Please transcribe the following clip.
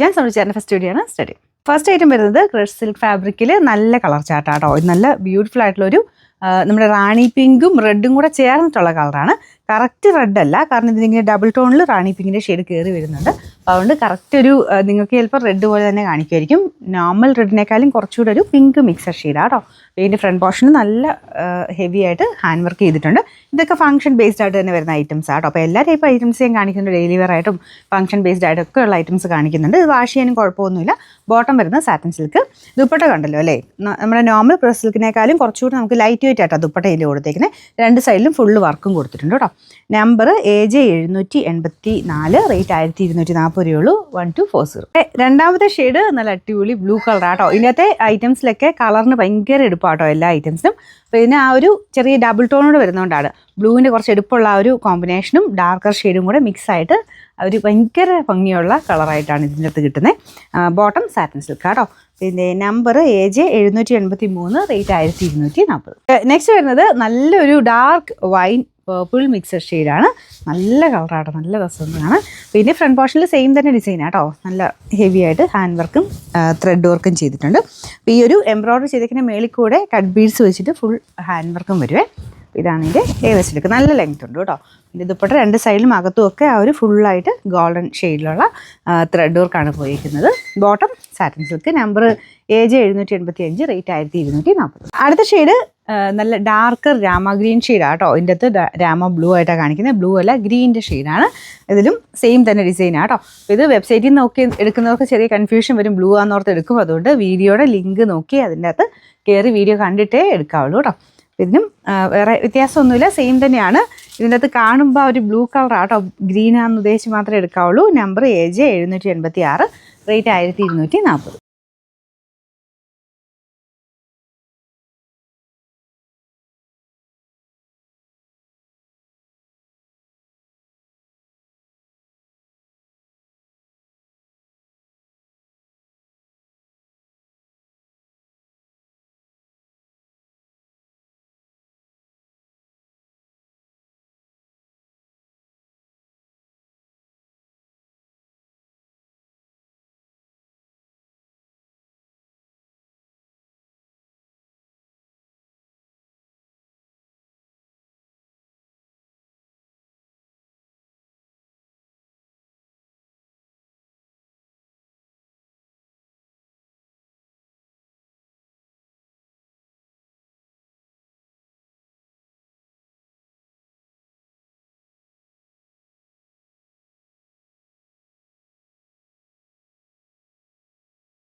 Gents നമ്മൾ ചേർന്ന first video ആണ് സ്റ്റഡി. ഫസ്റ്റ് ഐറ്റം വരുന്നത് ക്രഷ് സിൽക്ക് ഫാബ്രിക്കിൽ നല്ല കളർ ചാർട്ടാട്ടോ. നല്ല ബ്യൂട്ടിഫുൾ ആയിട്ടുള്ളൊരു നമ്മുടെ റാണി പിങ്കും റെഡും കൂടെ ചേർന്നിട്ടുള്ള കളറാണ്. കറക്റ്റ് റെഡ് അല്ല, കാരണം ഇതിങ്ങനെ ഡബിൾ ടോണിൽ റാണി പിങ്കിൻ്റെ ഷെയ്ഡ് കയറി വരുന്നുണ്ട്. അപ്പോൾ അതുകൊണ്ട് കറക്റ്റ് ഒരു നിങ്ങൾക്ക് ചിലപ്പോൾ റെഡ് പോലെ തന്നെ കാണിക്കുമായിരിക്കും. നോർമൽ റെഡിനേക്കാളും കുറച്ചുകൂടെ ഒരു പിങ്ക് മിക്സഡ് ഷെയ്ഡാട്ടോ. ഇതിൻ്റെ ഫ്രണ്ട് പോർഷന് നല്ല ഹെവി ആയിട്ട് ഹാൻഡ് വർക്ക് ചെയ്തിട്ടുണ്ട്. ഇതൊക്കെ ഫംഗ്ഷൻ ബേസ്ഡ് ആയിട്ട് തന്നെ വരുന്ന ഐറ്റംസ് ആട്ടോ. അപ്പോൾ എല്ലാ ടൈപ്പ് ഐറ്റംസും കാണിക്കുന്നുണ്ട്. ഡെയിലി വെയർ ആയിട്ടും ഫംഗ്ഷൻ ബേസ്ഡ് ആയിട്ടൊക്കെ ഉള്ള ഐറ്റംസ് കാണിക്കുന്നുണ്ട്. ഇത് വാഷ് ചെയ്യാനും കുഴപ്പമൊന്നുമില്ല. ബോട്ടം വരുന്നത് സാറ്റിൻ സിൽക്ക്. ദുപ്പട്ട കണ്ടല്ലോ അല്ലേ, നമ്മുടെ നോർമൽ പ്രസ് സിൽക്കിനേക്കാളും കുറച്ചുകൂടി നമുക്ക് ലൈറ്റ് വെയിറ്റ് ആയിട്ടോ ദുപ്പട്ടയിൽ കൊടുത്തേക്കുന്നത്. രണ്ട് സൈഡിലും ഫുള്ള് വർക്കും കൊടുത്തിട്ടുണ്ട് കേട്ടോ. നമ്പർ AJ 784, റേറ്റ് 1240 രൂപയുള്ളൂ. 1240. രണ്ടാമത്തെ ഷെയ്ഡ് നല്ല അടിപൊളി ബ്ലൂ കളറാട്ടോ. ഇതിനകത്തെ ഐറ്റംസിലൊക്കെ കളറിന് ഭയങ്കര എടുപ്പാട്ടോ എല്ലാ ഐറ്റംസിനും. അപ്പോൾ ഇതിന് ആ ഒരു ചെറിയ ഡബിൾ ടോണോട് വരുന്നതുകൊണ്ടാണ് ബ്ലൂവിൻ്റെ കുറച്ച് എടുപ്പുള്ള ആ ഒരു കോമ്പിനേഷനും ഡാർക്കർ ഷെയ്ഡും കൂടെ മിക്സ് ആയിട്ട് ഒരു ഭയങ്കര ഭംഗിയുള്ള കളറായിട്ടാണ് ഇതിൻ്റെ അകത്ത് കിട്ടുന്നത്. ബോട്ടം സാറ്റിൻ സിൽക്ക് ആട്ടോ. പിന്നെ നമ്പർ AJ 783, റേറ്റ് 1240. നെക്സ്റ്റ് വരുന്നത് നല്ലൊരു ഡാർക്ക് വൈൻ പേർപ്പിൾ മിക്സഡ് ഷെയ്ഡാണ്. നല്ല കളറാട്ടോ, നല്ല രസമാണ്. പിന്നെ ഫ്രണ്ട് പോർഷനിൽ സെയിം തന്നെ ഡിസൈൻ ആട്ടോ. നല്ല ഹെവി ആയിട്ട് ഹാൻഡ് വർക്കും ത്രെഡ് വർക്കും ചെയ്തിട്ടുണ്ട്. അപ്പോൾ ഈ ഒരു എംബ്രോയ്ഡറി ചെയ്തിരിക്കുന്ന മേളിൽ കൂടെ കട്ട് ബീഡ്സ് വെച്ചിട്ട് ഫുൾ ഹാൻഡ് വർക്കും വരുവേ. ഇതാണ് ഇതിൻ്റെ ഏകദേശം നല്ല ലെങ്ത് ഉണ്ട് കേട്ടോ. ഇത് ദുപ്പട്ട രണ്ട് സൈഡിലും അകത്തും ഒക്കെ ആ ഒരു ഫുള്ളായിട്ട് ഗോൾഡൻ ഷെയ്ഡിലുള്ള ത്രെഡ് വർക്കാണ് പോയിരിക്കുന്നത്. Bottom satin silk. Number AJ 785, rate 1240. അടുത്ത ഷെയ്ഡ് നല്ല ഡാർക്കർ രാമ ഗ്രീൻ ഷെയ്ഡാണ് കേട്ടോ. ഇതിൻ്റെ അകത്ത് രാമ ബ്ലൂ ആയിട്ടാണ് കാണിക്കുന്നത്. ബ്ലൂ അല്ല, ഗ്രീൻ്റെ ഷെയ്ഡാണ്. ഇതിലും സെയിം തന്നെ ഡിസൈനാണ് കേട്ടോ. ഇത് വെബ്സൈറ്റിൽ നിന്ന് നോക്കി എടുക്കുന്നവർക്ക് ചെറിയ കൺഫ്യൂഷൻ വരും, ബ്ലൂ ആണെന്നോർത്ത് എടുക്കും. അതുകൊണ്ട് വീഡിയോയുടെ ലിങ്ക് നോക്കി അതിൻ്റെ അകത്ത് കയറി വീഡിയോ കണ്ടിട്ടേ എടുക്കാവുള്ളൂ കേട്ടോ. ഇതിനും വേറെ വ്യത്യാസമൊന്നുമില്ല, സെയിം തന്നെയാണ്. ഇതിൻ്റെ അകത്ത് കാണുമ്പോൾ ഒരു ബ്ലൂ കളറാട്ടോ, ഗ്രീനാണെന്ന് ഉദ്ദേശിച്ച് മാത്രമേ എടുക്കാവുള്ളൂ. Number AJ 786, rate 1240.